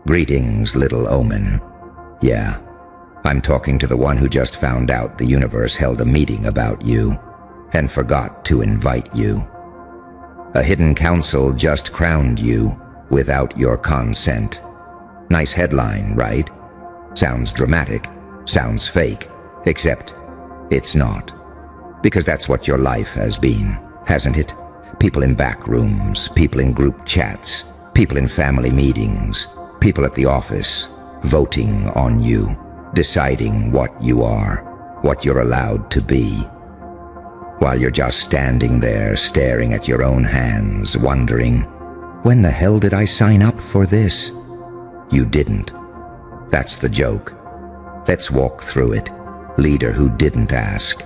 Greetings, little omen. Yeah, I'm talking to the one who just found out the universe held a meeting about you and forgot to invite you. A hidden council just crowned you without your consent. Nice headline, right? Sounds dramatic, sounds fake, except it's not. Because that's what your life has been, hasn't it? People in back rooms, people in group chats, people in family meetings, people at the office, voting on you, deciding what you are, what you're allowed to be. While you're just standing there staring at your own hands, wondering, when the hell did I sign up for this? You didn't. That's the joke. Let's walk through it. Leader who didn't ask.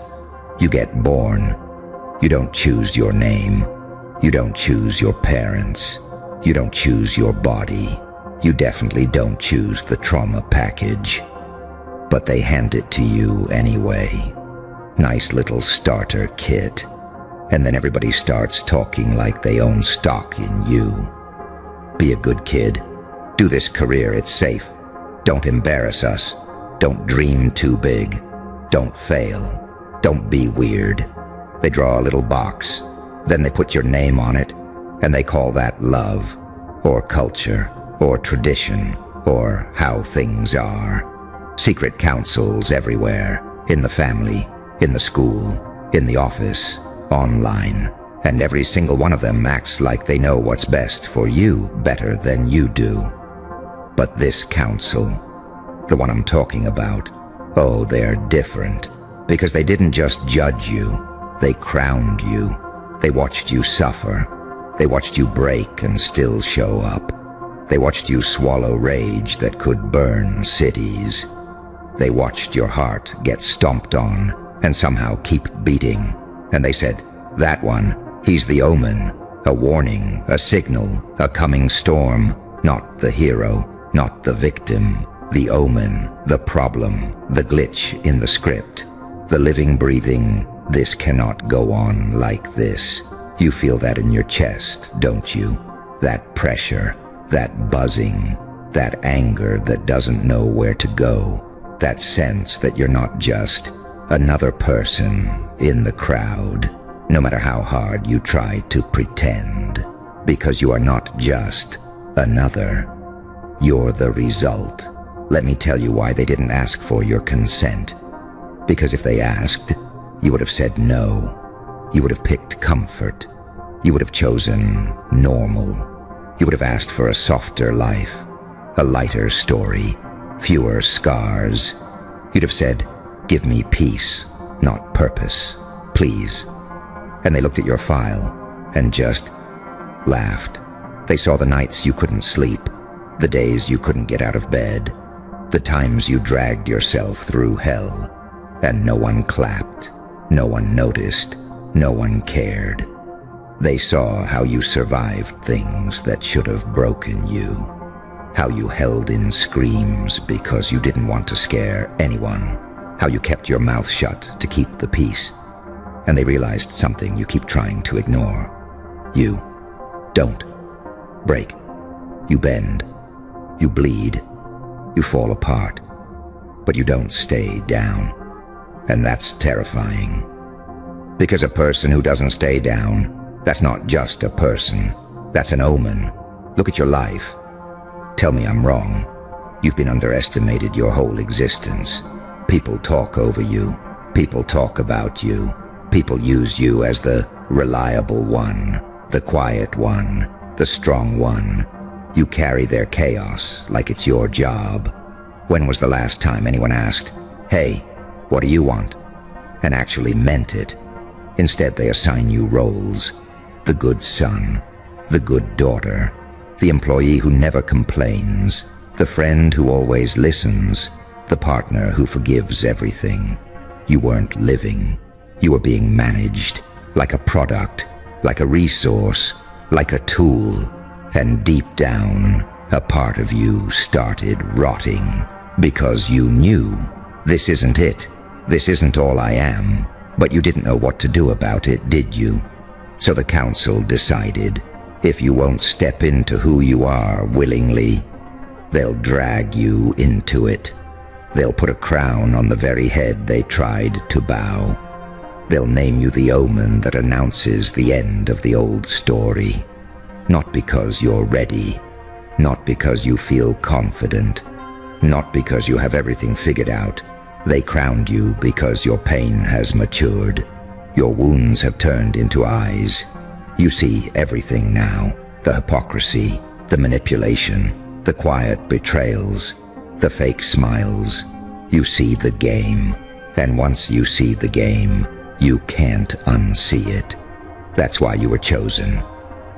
You get born. You don't choose your name. You don't choose your parents. You don't choose your body. You definitely don't choose the trauma package. But they hand it to you anyway. Nice little starter kit. And then everybody starts talking like they own stock in you. Be a good kid. Do this career, it's safe. Don't embarrass us. Don't dream too big. Don't fail. Don't be weird. They draw a little box. Then they put your name on it. And they call that love, or culture, or tradition, or how things are. Secret councils everywhere, in the family, in the school, in the office, online, and every single one of them acts like they know what's best for you better than you do. But this council, the one I'm talking about, oh, they're different, because they didn't just judge you, they crowned you. They watched you suffer. They watched you break and still show up. They watched you swallow rage that could burn cities. They watched your heart get stomped on and somehow keep beating. And they said, that one, he's the omen, a warning, a signal, a coming storm, not the hero, not the victim, the omen, the problem, the glitch in the script, the living, breathing, this cannot go on like this. You feel that in your chest, don't you? That pressure, that buzzing, that anger that doesn't know where to go, that sense that you're not just another person in the crowd, no matter how hard you try to pretend, because you are not just another. You're the result. Let me tell you why they didn't ask for your consent. Because if they asked, you would have said no. You would have picked comfort. You would have chosen normal. You would have asked for a softer life, a lighter story, fewer scars. You'd have said, give me peace, not purpose, please. And they looked at your file and just laughed. They saw the nights you couldn't sleep, the days you couldn't get out of bed, the times you dragged yourself through hell, and no one clapped, no one noticed, no one cared. They saw how you survived things that should have broken you, how you held in screams because you didn't want to scare anyone, how you kept your mouth shut to keep the peace. And they realized something you keep trying to ignore. You don't break. You bend. You bleed. You fall apart. But you don't stay down. And that's terrifying. Because a person who doesn't stay down, that's not just a person. That's an omen. Look at your life. Tell me I'm wrong. You've been underestimated your whole existence. People talk over you. People talk about you. People use you as the reliable one, the quiet one, the strong one. You carry their chaos like it's your job. When was the last time anyone asked, hey, what do you want? And actually meant it? Instead, they assign you roles. The good son, the good daughter, the employee who never complains, the friend who always listens, the partner who forgives everything. You weren't living. You were being managed, like a product, like a resource, like a tool. And deep down, a part of you started rotting because you knew this isn't it. This isn't all I am. But you didn't know what to do about it, did you? So the council decided, if you won't step into who you are willingly, They'll drag you into it. They'll put a crown on the very head they tried to bow. They'll name you the omen that announces the end of the old story. Not because you're ready, not because you feel confident, not because you have everything figured out. They crowned you because your pain has matured. Your wounds have turned into eyes. You see everything now, the hypocrisy, the manipulation, the quiet betrayals, the fake smiles. You see the game, and once you see the game, you can't unsee it. That's why you were chosen,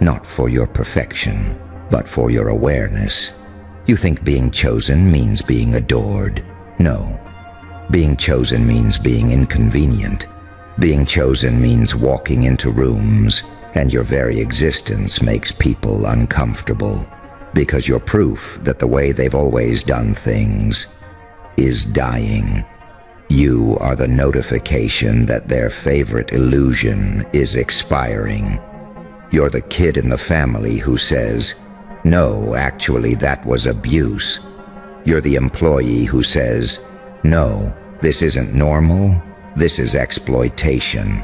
not for your perfection, but for your awareness. You think being chosen means being adored. No. Being chosen means being inconvenient. Being chosen means walking into rooms, and your very existence makes people uncomfortable, because you're proof that the way they've always done things is dying. You are the notification that their favorite illusion is expiring. You're the kid in the family who says, "No, actually that was abuse." You're the employee who says, "No, this isn't normal, this is exploitation."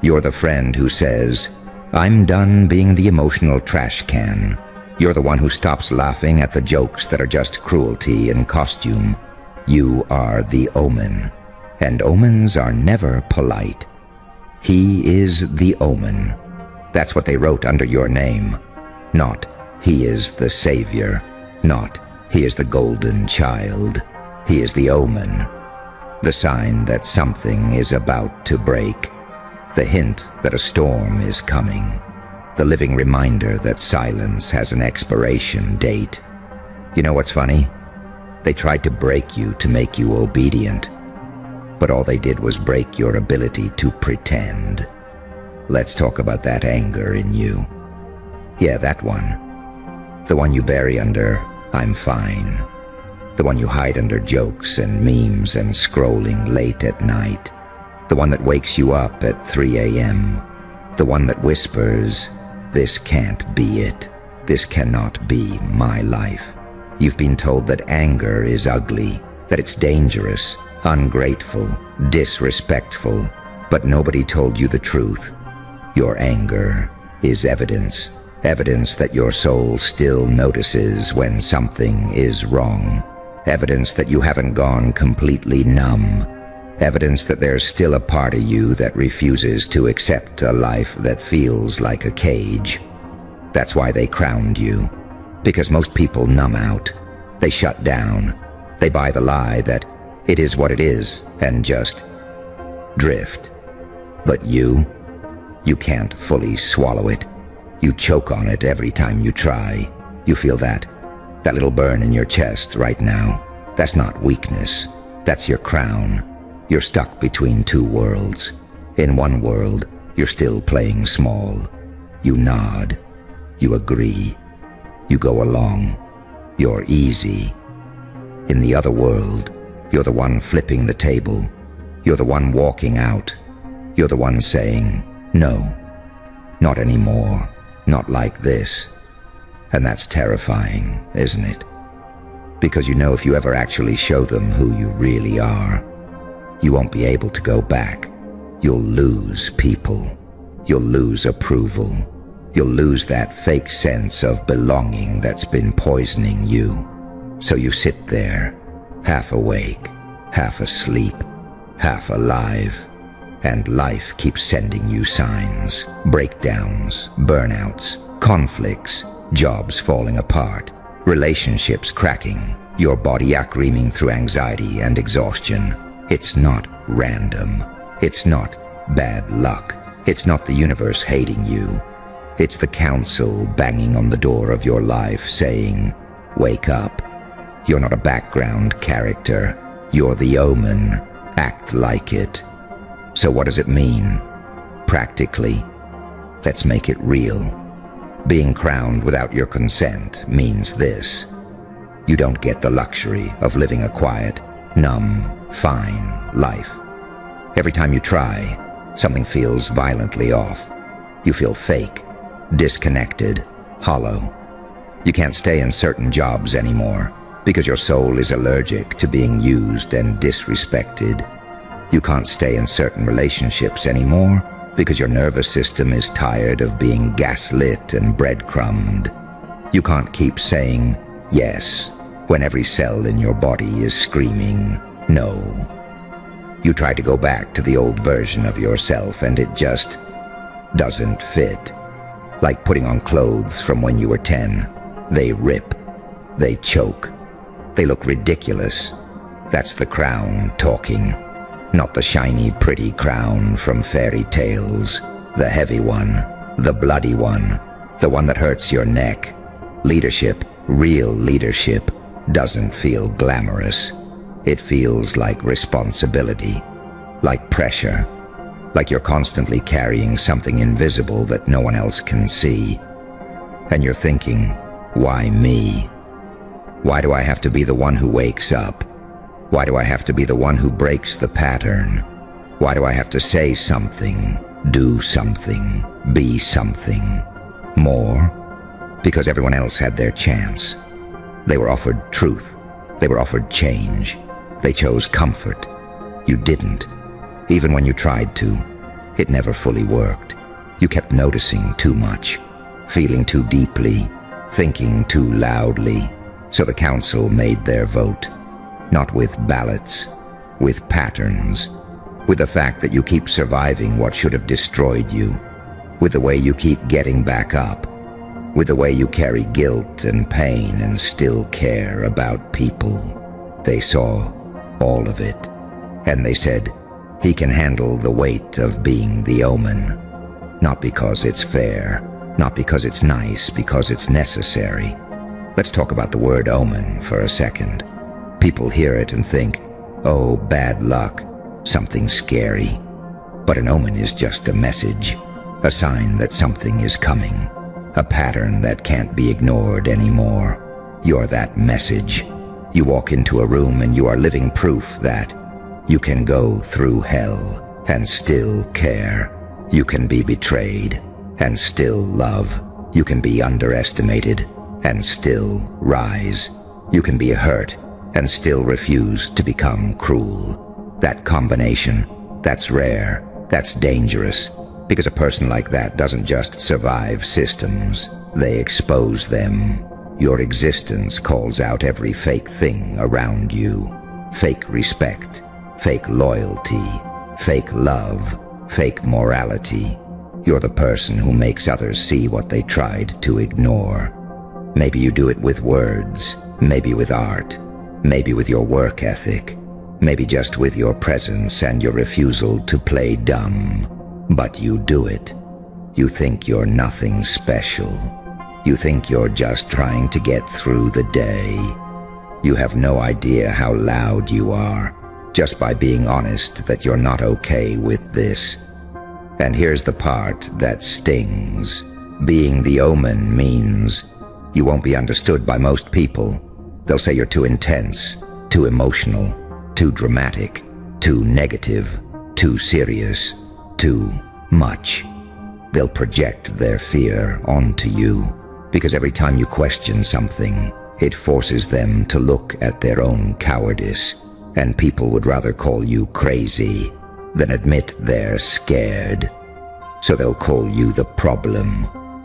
You're the friend who says, "I'm done being the emotional trash can." You're the one who stops laughing at the jokes that are just cruelty in costume. You are the omen, and omens are never polite. He is the omen. That's what they wrote under your name. Not, "He is the savior." Not, "He is the golden child." He is the omen. The sign that something is about to break. The hint that a storm is coming. The living reminder that silence has an expiration date. You know what's funny? They tried to break you to make you obedient, but all they did was break your ability to pretend. Let's talk about that anger in you. Yeah, that one. The one you bury under, "I'm fine." The one you hide under jokes and memes and scrolling late at night. The one that wakes you up at 3 a.m. The one that whispers, "This can't be it. This cannot be my life." You've been told that anger is ugly, that it's dangerous, ungrateful, disrespectful, but nobody told you the truth. Your anger is evidence. Evidence that your soul still notices when something is wrong. Evidence that you haven't gone completely numb. Evidence that there's still a part of you that refuses to accept a life that feels like a cage. That's why they crowned you. Because most people numb out. They shut down. They buy the lie that it is what it is and just drift. But you can't fully swallow it. You choke on it every time you try. You feel that little burn in your chest right now. That's not weakness. That's your crown. You're stuck between two worlds. In one world, you're still playing small. You nod. You agree. You go along. You're easy. In the other world, you're the one flipping the table. You're the one walking out. You're the one saying, "No, not anymore. Not like this." And that's terrifying, isn't it? Because you know if you ever actually show them who you really are, you won't be able to go back. You'll lose people. You'll lose approval. You'll lose that fake sense of belonging that's been poisoning you. So you sit there, half awake, half asleep, half alive, and life keeps sending you signs, breakdowns, burnouts, conflicts, jobs falling apart, relationships cracking, your body acriming through anxiety and exhaustion. It's not random. It's not bad luck. It's not the universe hating you. It's the council banging on the door of your life saying, "Wake up. You're not a background character. You're the omen. Act like it." So what does it mean? Practically, let's make it real. Being crowned without your consent means this. You don't get the luxury of living a quiet, numb, fine life. Every time you try, something feels violently off. You feel fake, disconnected, hollow. You can't stay in certain jobs anymore. because your soul is allergic to being used and disrespected. You can't stay in certain relationships anymore because your nervous system is tired of being gaslit and breadcrumbed. You can't keep saying yes when every cell in your body is screaming no. You try to go back to the old version of yourself and it just doesn't fit. Like putting on clothes from when you were 10. They rip. They choke. They look ridiculous. That's the crown talking. Not the shiny, pretty crown from fairy tales. The heavy one. The bloody one. The one that hurts your neck. Leadership, real leadership, doesn't feel glamorous. It feels like responsibility. Like pressure. Like you're constantly carrying something invisible that no one else can see. And you're thinking, why me? Why do I have to be the one who wakes up? Why do I have to be the one who breaks the pattern? Why do I have to say something, do something, be something more? Because everyone else had their chance. They were offered truth. They were offered change. They chose comfort. You didn't. Even when you tried to, it never fully worked. You kept noticing too much, feeling too deeply, thinking too loudly. So the council made their vote. Not with ballots, with patterns, with the fact that you keep surviving what should have destroyed you, with the way you keep getting back up, with the way you carry guilt and pain and still care about people. They saw all of it, and they said, he can handle the weight of being the omen. Not because it's fair, not because it's nice, because it's necessary. Let's talk about the word omen for a second. People hear it and think, oh, bad luck, something scary. But an omen is just a message, a sign that something is coming, a pattern that can't be ignored anymore. You're that message. You walk into a room and you are living proof that you can go through hell and still care. You can be betrayed and still love. You can be underestimated and still rise. You can be hurt and still refuse to become cruel. That combination, that's rare, that's dangerous, because a person like that doesn't just survive systems, they expose them. Your existence calls out every fake thing around you. Fake respect, fake loyalty, fake love, fake morality. You're the person who makes others see what they tried to ignore. Maybe you do it with words, maybe with art, maybe with your work ethic, maybe just with your presence and your refusal to play dumb. But you do it. You think you're nothing special. You think you're just trying to get through the day. You have no idea how loud you are, just by being honest that you're not okay with this. And here's the part that stings. Being the omen means you won't be understood by most people. They'll say you're too intense, too emotional, too dramatic, too negative, too serious, too much. They'll project their fear onto you, because every time you question something, it forces them to look at their own cowardice, and people would rather call you crazy than admit they're scared. So they'll call you the problem,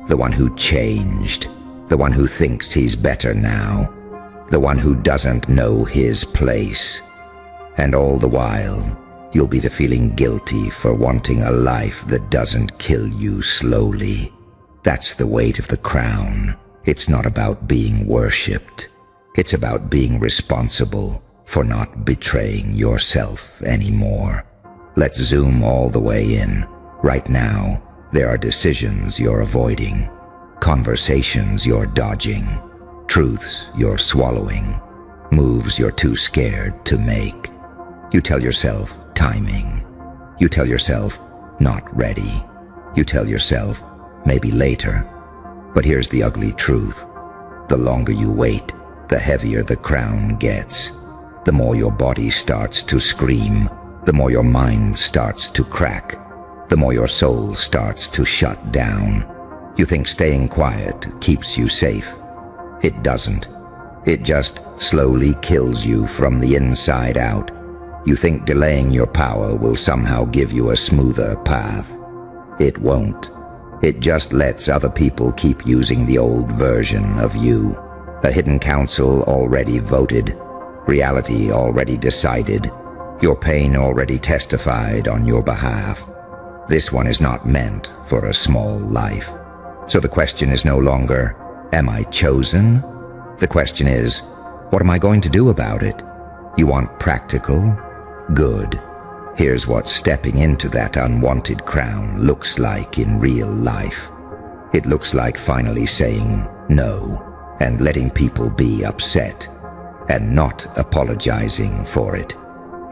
the one who changed, the one who thinks he's better now, the one who doesn't know his place. And all the while, you'll be feeling guilty for wanting a life that doesn't kill you slowly. That's the weight of the crown. It's not about being worshipped. It's about being responsible for not betraying yourself anymore. Let's zoom all the way in. Right now, there are decisions you're avoiding, conversations you're dodging, truths you're swallowing, moves you're too scared to make. You tell yourself timing. You tell yourself not ready. You tell yourself maybe later. But here's the ugly truth. The longer you wait, the heavier the crown gets. The more your body starts to scream, the more your mind starts to crack, the more your soul starts to shut down. You think staying quiet keeps you safe. It doesn't. It just slowly kills you from the inside out. You think delaying your power will somehow give you a smoother path. It won't. It just lets other people keep using the old version of you. A hidden council already voted, reality already decided, your pain already testified on your behalf. This one is not meant for a small life. So the question is no longer, am I chosen? The question is, what am I going to do about it? You want practical? Good. Here's what stepping into that unwanted crown looks like in real life. It looks like finally saying no and letting people be upset and not apologizing for it.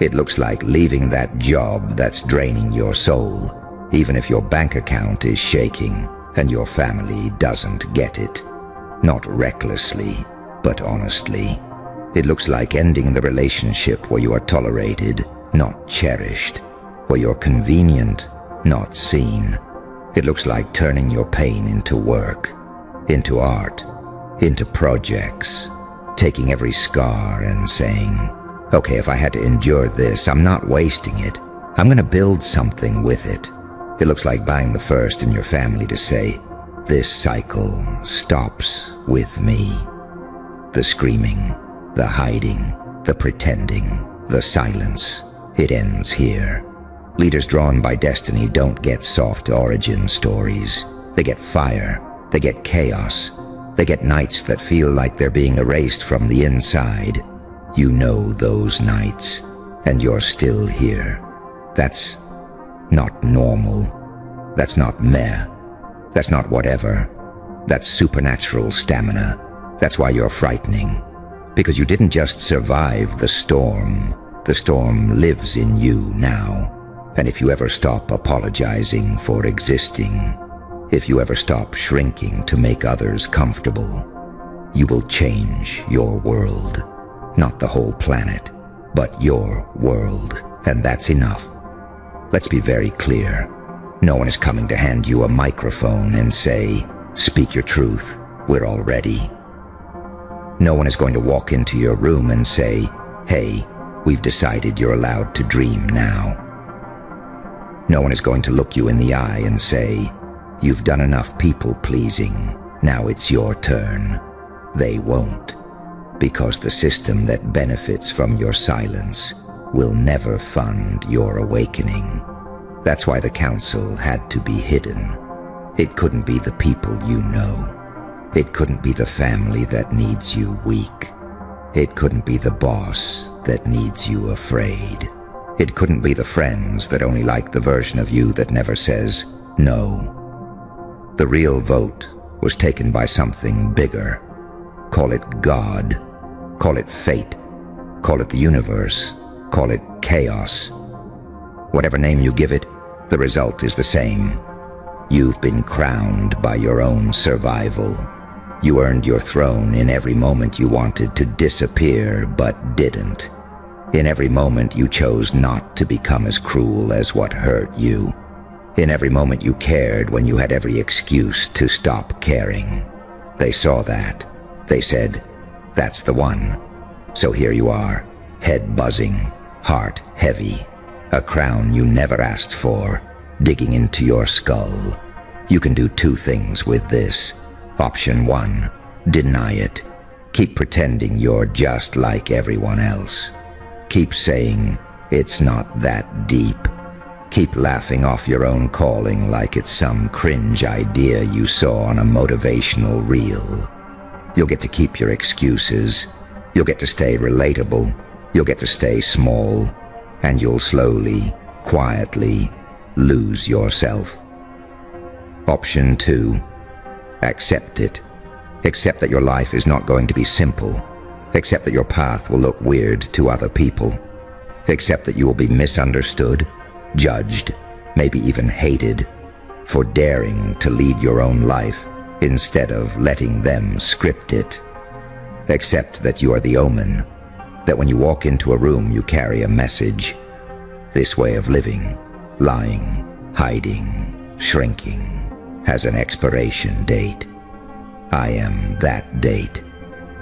It looks like leaving that job that's draining your soul, even if your bank account is shaking and your family doesn't get it. Not recklessly, but honestly. It looks like ending the relationship where you are tolerated, not cherished, where you're convenient, not seen. It looks like turning your pain into work, into art, into projects, taking every scar and saying, okay, if I had to endure this, I'm not wasting it. I'm going to build something with it. It looks like buying the first in your family to say, this cycle stops with me. The screaming, the hiding, the pretending, the silence, it ends here. Leaders drawn by destiny don't get soft origin stories. They get fire, they get chaos, they get nights that feel like they're being erased from the inside. You know those nights, and you're still here. That's not normal. That's not meh. That's not whatever. That's supernatural stamina. That's why you're frightening. Because you didn't just survive the storm. The storm lives in you now. And if you ever stop apologizing for existing, if you ever stop shrinking to make others comfortable, you will change your world. Not the whole planet, but your world. And that's enough. Let's be very clear. No one is coming to hand you a microphone and say, speak your truth, we're all ready. No one is going to walk into your room and say, hey, we've decided you're allowed to dream now. No one is going to look you in the eye and say, you've done enough people-pleasing, now it's your turn. They won't, because the system that benefits from your silence will never fund your awakening. That's why the council had to be hidden. It couldn't be the people you know. It couldn't be the family that needs you weak. It couldn't be the boss that needs you afraid. It couldn't be the friends that only like the version of you that never says no. The real vote was taken by something bigger. Call it God. Call it fate. Call it the universe. Call it chaos. Whatever name you give it, the result is the same. You've been crowned by your own survival. You earned your throne in every moment you wanted to disappear but didn't. In every moment you chose not to become as cruel as what hurt you. In every moment you cared when you had every excuse to stop caring. They saw that. They said, that's the one. So here you are, head buzzing, heart heavy, a crown you never asked for, digging into your skull. You can do two things with this. Option 1, deny it. Keep pretending you're just like everyone else. Keep saying, it's not that deep. Keep laughing off your own calling like it's some cringe idea you saw on a motivational reel. You'll get to keep your excuses. You'll get to stay relatable. You'll get to stay small. And you'll slowly, quietly lose yourself. Option 2, accept it. Accept that your life is not going to be simple. Accept that your path will look weird to other people. Accept that you will be misunderstood, judged, maybe even hated, for daring to lead your own life instead of letting them script it. Accept that you are the omen, that when you walk into a room you carry a message. This way of living, lying, hiding, shrinking, has an expiration date. I am that date.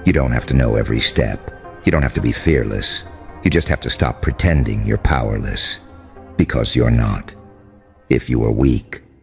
You don't have to know every step. You don't have to be fearless. You just have to stop pretending you're powerless. Because you're not. If you were weak,